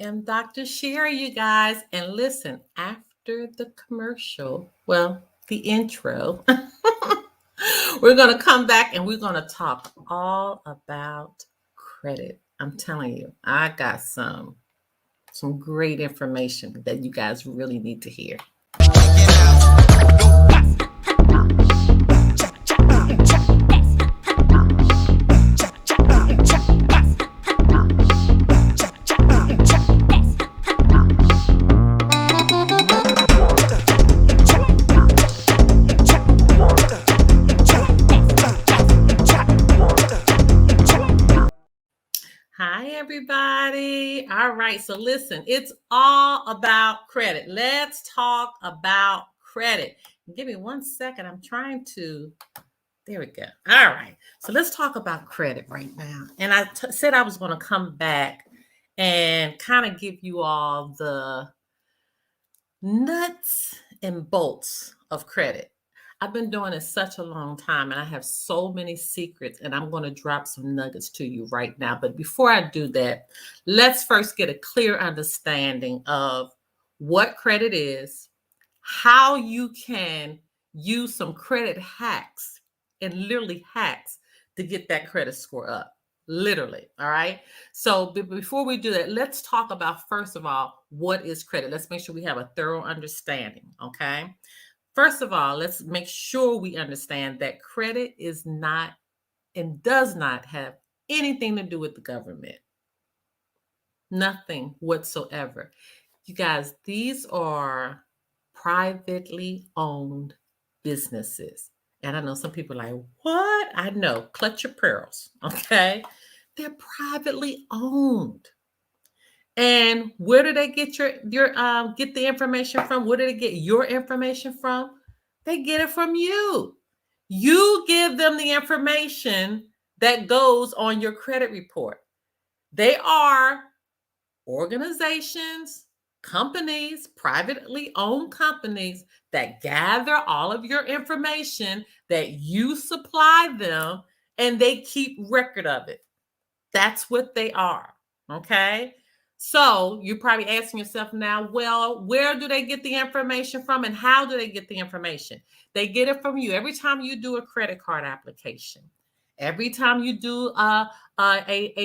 am Dr. Sherry, you guys. And listen, after the commercial, well, the intro, we're going to come back and we're going to talk all about credit. I'm telling you, I got some great information that you guys really need to hear. Hi, everybody. All right. So, listen, it's all about credit. Let's talk about credit. Give me 1 second. I'm trying to. There we go. All right. So, let's talk about credit right now. And I said I was going to come back and kind of give you all the nuts and bolts of credit. I've been doing it such a long time and I have so many secrets, and I'm going to drop some nuggets to you right now. But before I do that, let's first get a clear understanding of what credit is, how you can use some credit hacks and literally hacks to get that credit score up. Literally. All right. So before we do that, let's talk about, first of all, what is credit? Let's make sure we have a thorough understanding. Okay. First of all, let's make sure we understand that credit is not and does not have anything to do with the government. Nothing whatsoever. You guys, these are privately owned businesses. And I know some people are like, what? I know, clutch your pearls. Okay. They're privately owned. And where do they get your get the information from? Where do they get your information from? They get it from you. You give them the information that goes on your credit report. They are organizations, companies, privately owned companies that gather all of your information that you supply them, and they keep record of it. That's what they are. Okay. So you're probably asking yourself now, well, where do they get the information from and how do they get the information? They get it from you. Every time you do a credit card application, every time you do a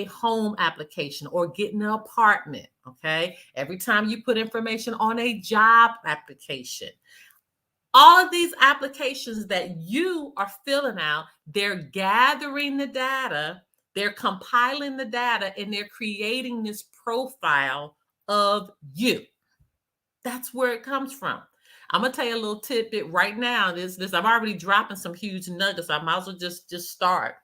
home application or get an apartment, okay? Every time you put information on a job application, all of these applications that you are filling out, they're gathering the data, they're compiling the data, and they're creating this profile of you. That's where it comes from. I'm gonna tell you a little tidbit right now. This I'm already dropping some huge nuggets. I might as well just start.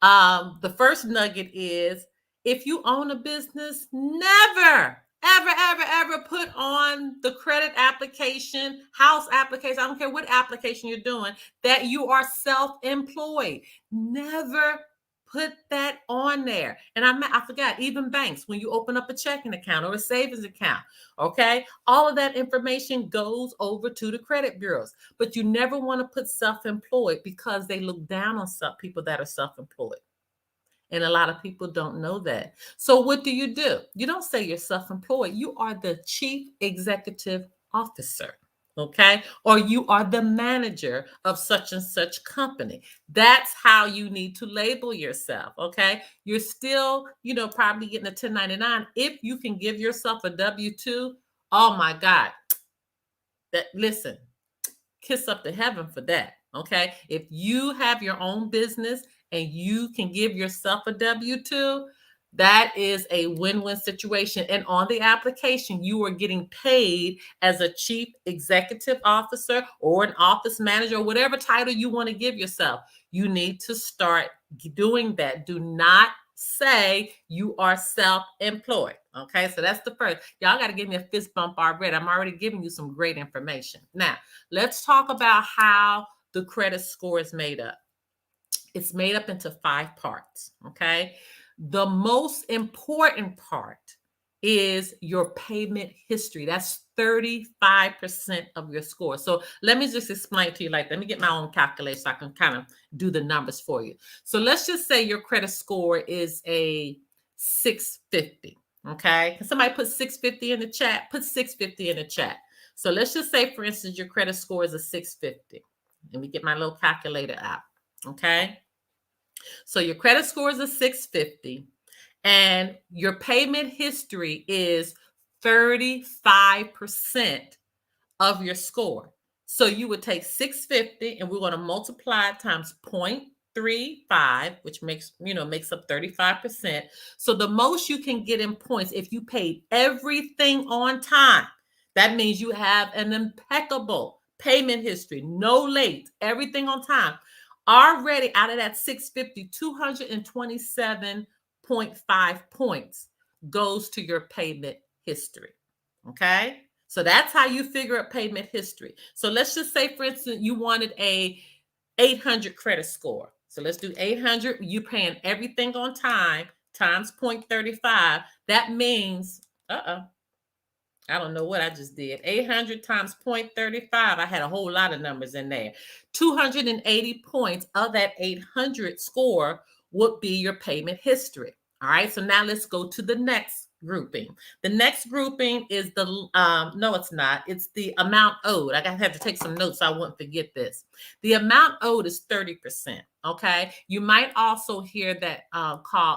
The first nugget is, if you own a business, never, ever put on the credit application, house application, I don't care what application you're doing, that you are self-employed. Never put that on there. And I forgot, even banks, when you open up a checking account or a savings account, okay, all of that information goes over to the credit bureaus. But you never want to put self-employed because they look down on some people that are self-employed. And a lot of people don't know that. So what do? You don't say you're self-employed. You are the chief executive officer. Okay. Or you are the manager of such and such company. That's how you need to label yourself. Okay. You're still, probably getting a 1099. If you can give yourself a W-2, oh my God. Listen, kiss up to heaven for that. Okay. If you have your own business and you can give yourself a W-2, that is a win-win situation. And on the application, you are getting paid as a chief executive officer or an office manager, or whatever title you want to give yourself. You need to start doing that. Do not say you are self-employed. Okay, so that's the first. Y'all got to give me a fist bump already. I'm already giving you some great information. Now, let's talk about how the credit score is made up. It's made up into 5 parts. Okay, the most important part is your payment history. That's 35% of your score. So let me just explain to you, let me get my own calculator so I can kind of do the numbers for you. So let's just say your credit score is a 650. Okay. Can somebody put 650 in the chat? Put 650 in the chat. So let's just say, for instance, your credit score is a 650. Let me get my little calculator out. Okay. So your credit score is a 650 and your payment history is 35% of your score. So you would take 650 and we're going to multiply it times 0.35, which makes up 35%. So the most you can get in points if you paid everything on time. That means you have an impeccable payment history, no late, everything on time. Already out of that 650, 227.5 points goes to your payment history. Okay? So that's how you figure out payment history. So let's just say, for instance, you wanted a 800 credit score. So let's do 800. You paying everything on time times 0.35. That means, I don't know what I just did. 800 times 0.35. I had a whole lot of numbers in there. 280 points of that 800 score would be your payment history. All right. So now let's go to the next grouping. The next grouping is the, no, it's not. It's the amount owed. I have to take some notes so I won't forget this. The amount owed is 30%. Okay. You might also hear that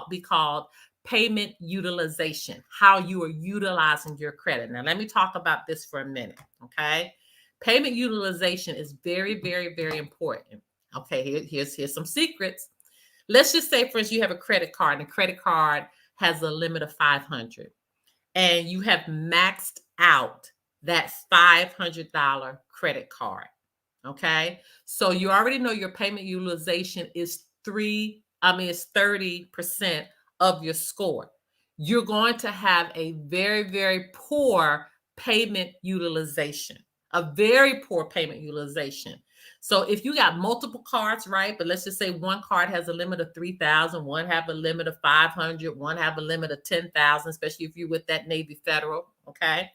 be called payment utilization, how you are utilizing your credit. Now, let me talk about this for a minute, okay? Payment utilization is very, very, very important. Okay, here's some secrets. Let's just say, for instance, you have a credit card, and the credit card has a limit of 500, and you have maxed out that $500 credit card. Okay, so you already know your payment utilization is 30% of your score. You're going to have a very, very poor payment utilization, a very poor payment utilization. So if you got multiple cards, right? But let's just say one card has a limit of 3,000, one have a limit of 500, one have a limit of 10,000, especially if you're with that Navy Federal, okay?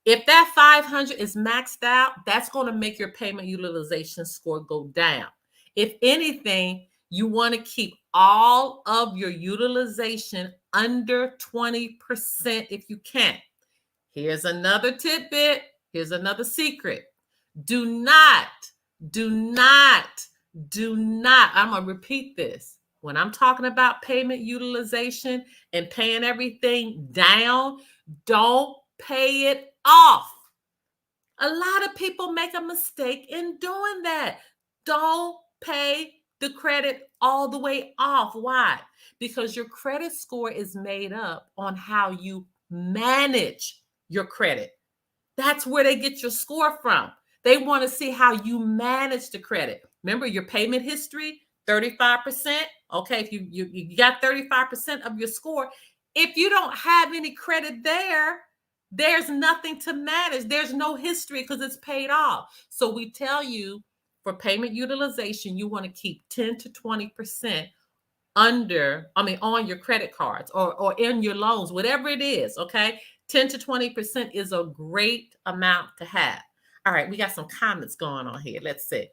If that 500 is maxed out, that's going to make your payment utilization score go down. If anything, you want to keep all of your utilization under 20% if you can. Here's another tidbit. Here's another secret. Do not, I'm going to repeat this. When I'm talking about payment utilization and paying everything down, don't pay it off. A lot of people make a mistake in doing that. Don't pay the credit all the way off. Why? Because your credit score is made up on how you manage your credit. That's where they get your score from. They want to see how you manage the credit. Remember your payment history, 35%. Okay, if you got 35% of your score. If you don't have any credit there, there's nothing to manage. There's no history because it's paid off. So we tell you for payment utilization, you want to keep 10 to 20% on your credit cards or in your loans, whatever it is, okay? 10 to 20% is a great amount to have. All right, we got some comments going on here. Let's see.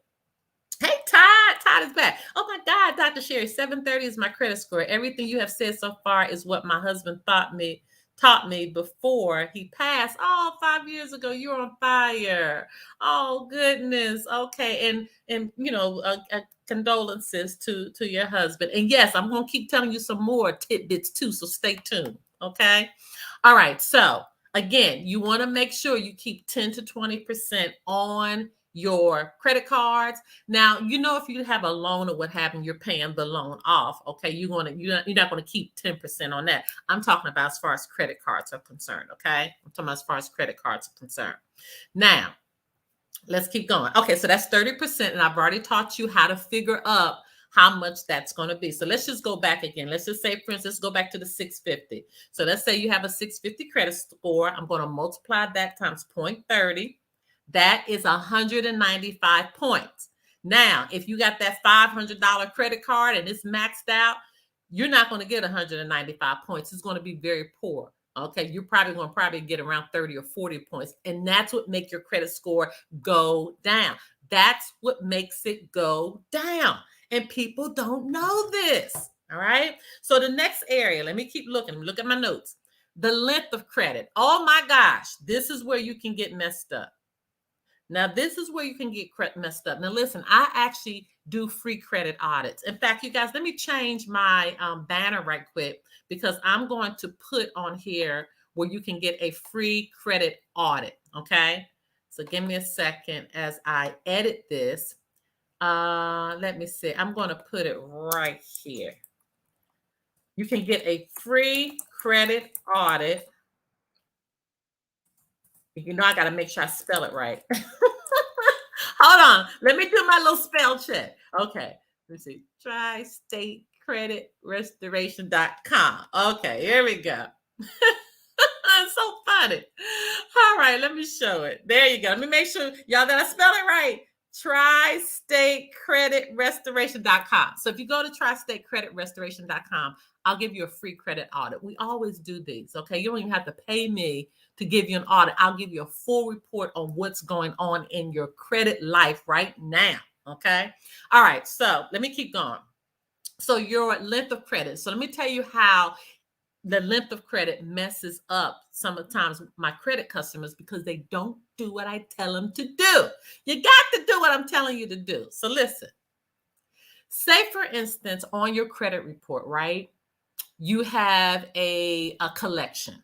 Hey, Todd is back. Oh my God, Dr. Sherry, 730 is my credit score. Everything you have said so far is what my husband taught me before he passed. Oh, 5 years ago, you were on fire. Oh goodness. Okay, and condolences to your husband. And yes, I'm going to keep telling you some more tidbits too, so stay tuned. Okay. All right. So again, you want to make sure you keep 10 to 20% on your credit cards. Now, if you have a loan or what have you, you're paying the loan off. Okay. You're not going to keep 10% on that. I'm talking about as far as credit cards are concerned. Okay. I'm talking about as far as credit cards are concerned. Now, let's keep going. Okay. So that's 30%. And I've already taught you how to figure up how much that's going to be. So let's just go back again. Let's just say, for instance, go back to the 650. So let's say you have a 650 credit score. I'm going to multiply that times 0.30. That is 195 points. Now, if you got that $500 credit card and it's maxed out, you're not going to get 195 points. It's going to be very poor. Okay, you're probably going to get around 30 or 40 points. And that's what makes your credit score go down. That's what makes it go down. And people don't know this. All right. So the next area, let me keep looking. Look at my notes. The length of credit. Oh my gosh, this is where you can get messed up. Now, this is where you can get messed up. Now, listen, I actually do free credit audits. In fact, you guys, let me change my banner right quick because I'm going to put on here where you can get a free credit audit. Okay. So give me a second as I edit this. Let me see. I'm going to put it right here. You can get a free credit audit. You know, I got to make sure I spell it right. Hold on. Let me do my little spell check. Okay. Let's see. TriStateCreditRestoration.com. Okay. Here we go. It's so funny. All right. Let me show it. There you go. Let me make sure y'all that I spell it right. TriStateCreditRestoration.com. So if you go to TriStateCreditRestoration.com, I'll give you a free credit audit. We always do these. Okay. You don't even have to pay me to give you an audit. I'll give you a full report on what's going on in your credit life right now. Okay. All right. So let me keep going. So your length of credit. So let me tell you how the length of credit messes up sometimes my credit customers because they don't do what I tell them to do. You got to do what I'm telling you to do. So listen, say for instance, on your credit report, right? You have a collection.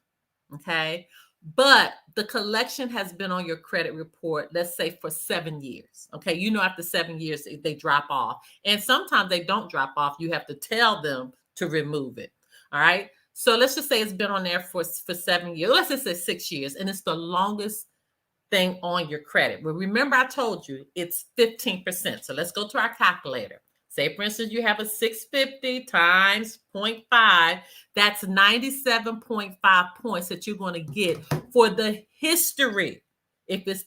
Okay. But the collection has been on your credit report, let's say for 7 years. Okay. You know, after 7 years, they drop off. And sometimes they don't drop off. You have to tell them to remove it. All right. So let's just say it's been on there for 7 years. Let's just say 6 years. And it's the longest thing on your credit. Well, remember, I told you it's 15%. So let's go to our calculator. Say, for instance, you have a 650 times 0.5. That's 97.5 points that you're going to get for the history. If this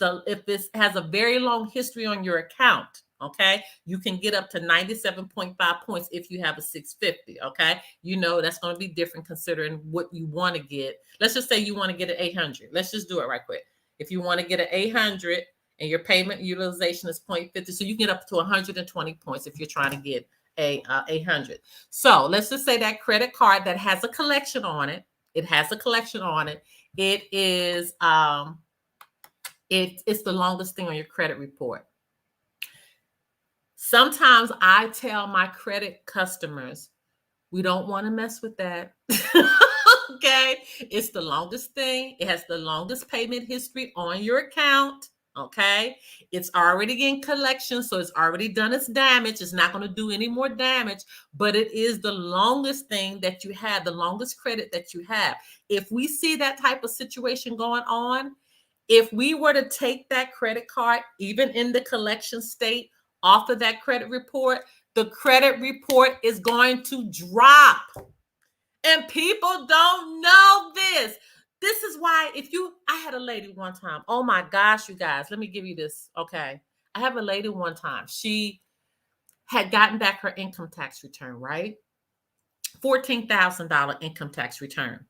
has a very long history on your account, okay, you can get up to 97.5 points if you have a 650. Okay, you know that's going to be different considering what you want to get. Let's just say you want to get an 800. Let's just do it right quick. If you want to get an 800 and your payment utilization is 0.50, so you get up to 120 points if you're trying to get a 800. So let's just say that credit card that has a collection on it. It has a collection on it. It is it's the longest thing on your credit report. Sometimes I tell my credit customers, we don't want to mess with that. Okay. It's the longest thing. It has the longest payment history on your account. Okay. It's already in collection. So it's already done its damage. It's not going to do any more damage, but it is the longest thing that you have, the longest credit that you have. If we see that type of situation going on, if we were to take that credit card, even in the collection state, off of that credit report, the credit report is going to drop. And people don't know this. This is why I had a lady one time. Oh my gosh, you guys, let me give you this. Okay. I have a lady one time. She had gotten back her income tax return, right? $14,000 income tax return.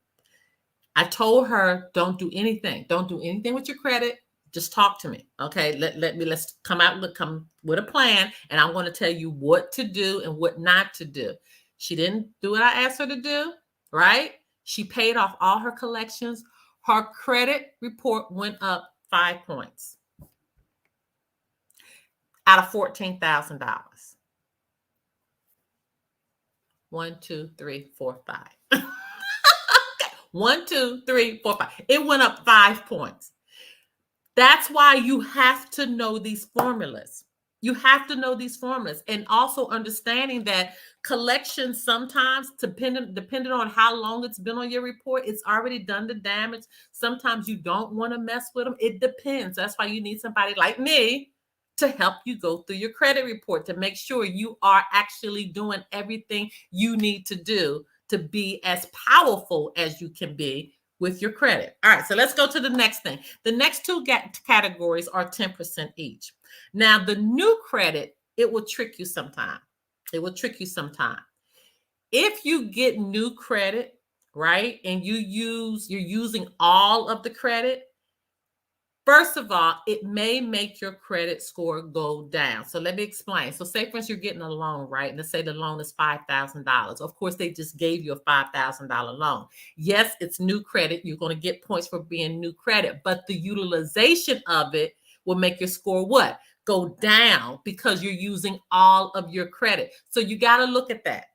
I told her, don't do anything. Don't do anything with your credit. Just talk to me. Okay. Let's come with a plan. And I'm going to tell you what to do and what not to do. She didn't do what I asked her to do, right? She paid off all her collections. Her credit report went up 5 points out of $14,000. 1, 2, 3, 4, 5. 1, 2, 3, 4, 5. It went up 5 points. That's why you have to know these formulas. You have to know these formulas, and also understanding that collections sometimes, depending on how long it's been on your report, it's already done the damage. Sometimes you don't want to mess with them. It depends. That's why you need somebody like me to help you go through your credit report to make sure you are actually doing everything you need to do to be as powerful as you can be with your credit. All right, so let's go to the next thing. The next two categories are 10% each. Now, the new credit, it will trick you sometime. It will trick you sometime. If you get new credit, right, and you're using all of the credit, First of all, it may make your credit score go down. So let me explain. So say, for instance, you're getting a loan, right? And let's say the loan is $5,000. Of course, they just gave you a $5,000 loan. Yes, it's new credit. You're going to get points for being new credit, but the utilization of it will make your score what? Go down because you're using all of your credit. So you got to look at that.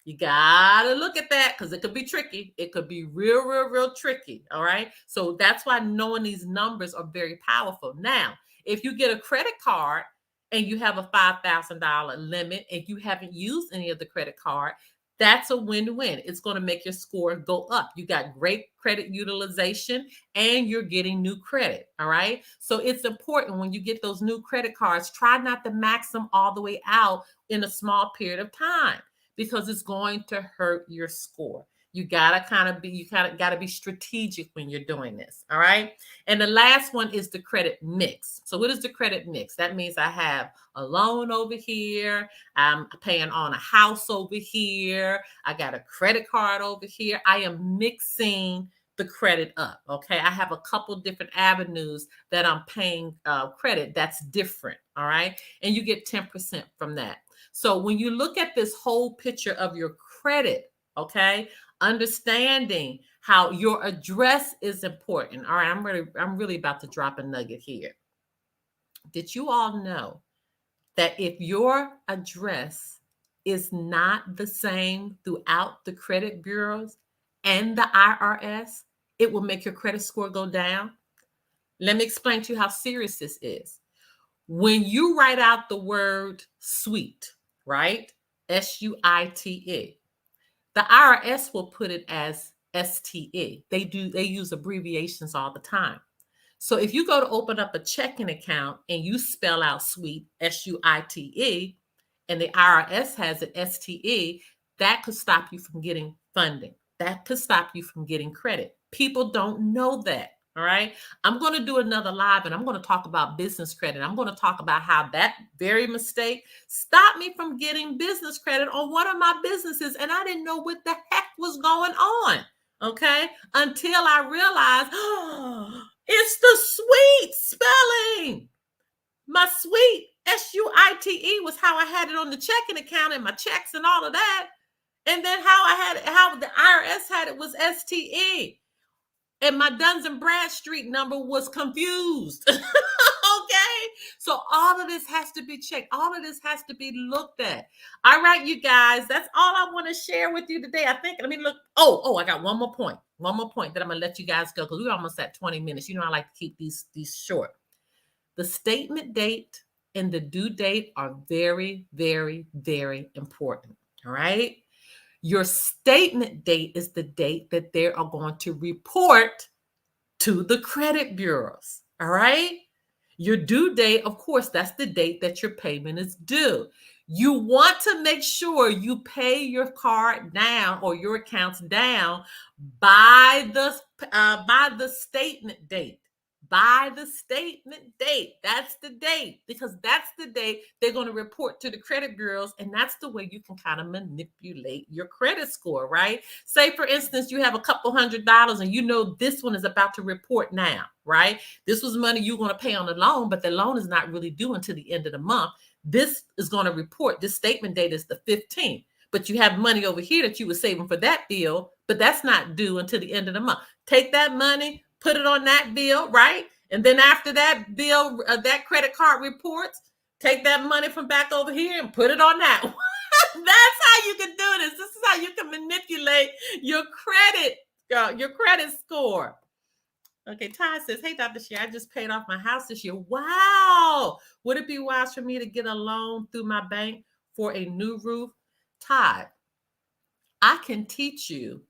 You gotta look at that because it could be tricky. It could be real, real, real tricky. All right. So that's why knowing these numbers are very powerful. Now, if you get a credit card and you have a $5,000 limit and you haven't used any of the credit card, that's a win-win. It's going to make your score go up. You got great credit utilization and you're getting new credit. All right. So it's important when you get those new credit cards, try not to max them all the way out in a small period of time, because it's going to hurt your score. You gotta gotta be strategic when you're doing this. All right. And the last one is the credit mix. So what is the credit mix? That means I have a loan over here. I'm paying on a house over here. I got a credit card over here. I am mixing the credit up. Okay. I have a couple different avenues that I'm paying credit that's different. All right. And you get 10% from that. So when you look at this whole picture of your credit, okay, understanding how your address is important. All right, I'm really about to drop a nugget here. Did you all know that if your address is not the same throughout the credit bureaus and the IRS, it will make your credit score go down? Let me explain to you how serious this is. When you write out the word suite, right? SUITE. The IRS will put it as STE. They use abbreviations all the time. So if you go to open up a checking account and you spell out suite, SUITE, and the IRS has it STE, that could stop you from getting funding. That could stop you from getting credit. People don't know that. All right. I'm going to do another live and I'm going to talk about business credit. I'm going to talk about how that very mistake stopped me from getting business credit on one of my businesses. And I didn't know what the heck was going on. Okay. Until I realized, oh, it's the suite spelling. My suite, SUITE, was how I had it on the checking account and my checks and all of that. And then how the IRS had it was STE. And my Duns and Bradstreet number was confused. Okay. So all of this has to be checked. All of this has to be looked at. All right, you guys, that's all I want to share with you today. I think, let me look. Oh, I got one more point. One more point that I'm going to let you guys go because we're almost at 20 minutes. You know, I like to keep these short. The statement date and the due date are very, very, very important. All right. Your statement date is the date that they are going to report to the credit bureaus. All right. Your due date, of course, that's the date that your payment is due. You want to make sure you pay your card down or your accounts down by the statement date. By the statement date. That's the date, because that's the date they're going to report to the credit bureaus. And that's the way you can kind of manipulate your credit score, right? Say, for instance, you have a couple $100 and you know this one is about to report now, right? This was money you're going to pay on the loan, but the loan is not really due until the end of the month. This is going to report. This statement date is the 15th. But you have money over here that you were saving for that bill, but that's not due until the end of the month. Take that money, put it on that bill, right? And then after that bill, that credit card reports, take that money from back over here and put it on that one. That's how you can do this. This is how you can manipulate your credit score. Okay, Ty says, hey, Dr. Sherry, I just paid off my house this year. Wow. Would it be wise for me to get a loan through my bank for a new roof? Ty, I can teach you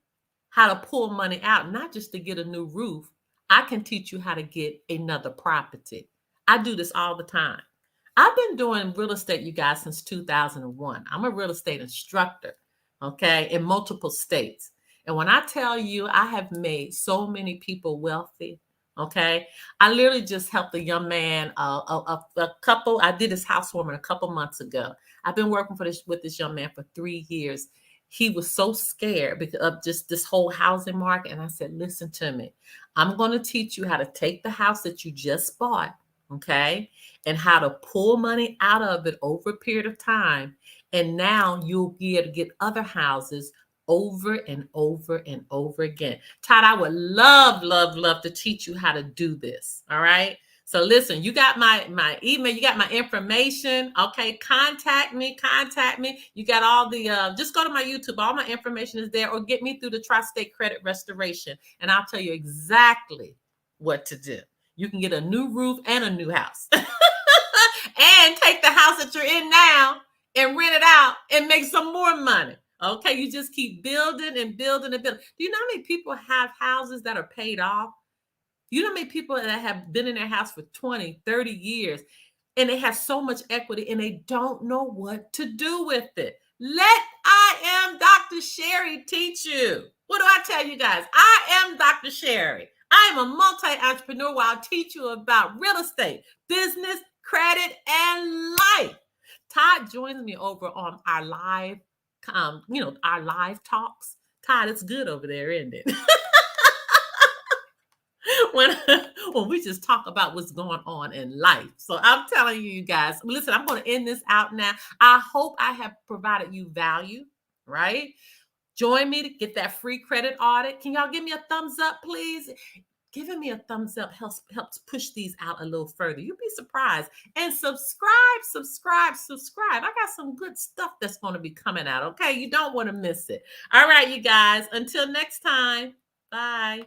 how to pull money out, not just to get a new roof. I can teach you how to get another property. I do this all the time. I've been doing real estate, you guys, since 2001. I'm a real estate instructor, okay, in multiple states. And when I tell you I have made so many people wealthy, okay, I literally just helped a young man, a couple. I did his housewarming a couple months ago. I've been working with this young man for 3 years. He was so scared because of just this whole housing market. And I said, listen to me. I'm going to teach you how to take the house that you just bought, okay, and how to pull money out of it over a period of time. And now you'll be able to get other houses over and over and over again. Todd, I would love, love, love to teach you how to do this. All right. So listen, you got my email, you got my information. Okay, contact me. You got all the just go to my YouTube. All my information is there, or get me through the Tri-State Credit Restoration, and I'll tell you exactly what to do. You can get a new roof and a new house. And take the house that you're in now and rent it out and make some more money. Okay, you just keep building and building and building. Do you know how many people have houses that are paid off? You know how many people that have been in their house for 20, 30 years and they have so much equity and they don't know what to do with it? Let I am Dr. Sherry teach you. What do I tell you guys? I am Dr. Sherry. I am a multi-entrepreneur where I'll teach you about real estate, business, credit, and life. Todd joins me over on our live, our live talks. Todd, it's good over there, isn't it? when when we just talk about what's going on in life. So I'm telling you guys, listen, I'm going to end this out now. I hope I have provided you value, right? Join me to get that free credit audit. Can y'all give me a thumbs up, please? Giving me a thumbs up helps push these out a little further. You'll be surprised. And subscribe. I got some good stuff that's going to be coming out, okay? You don't want to miss it. All right, you guys. Until next time. Bye.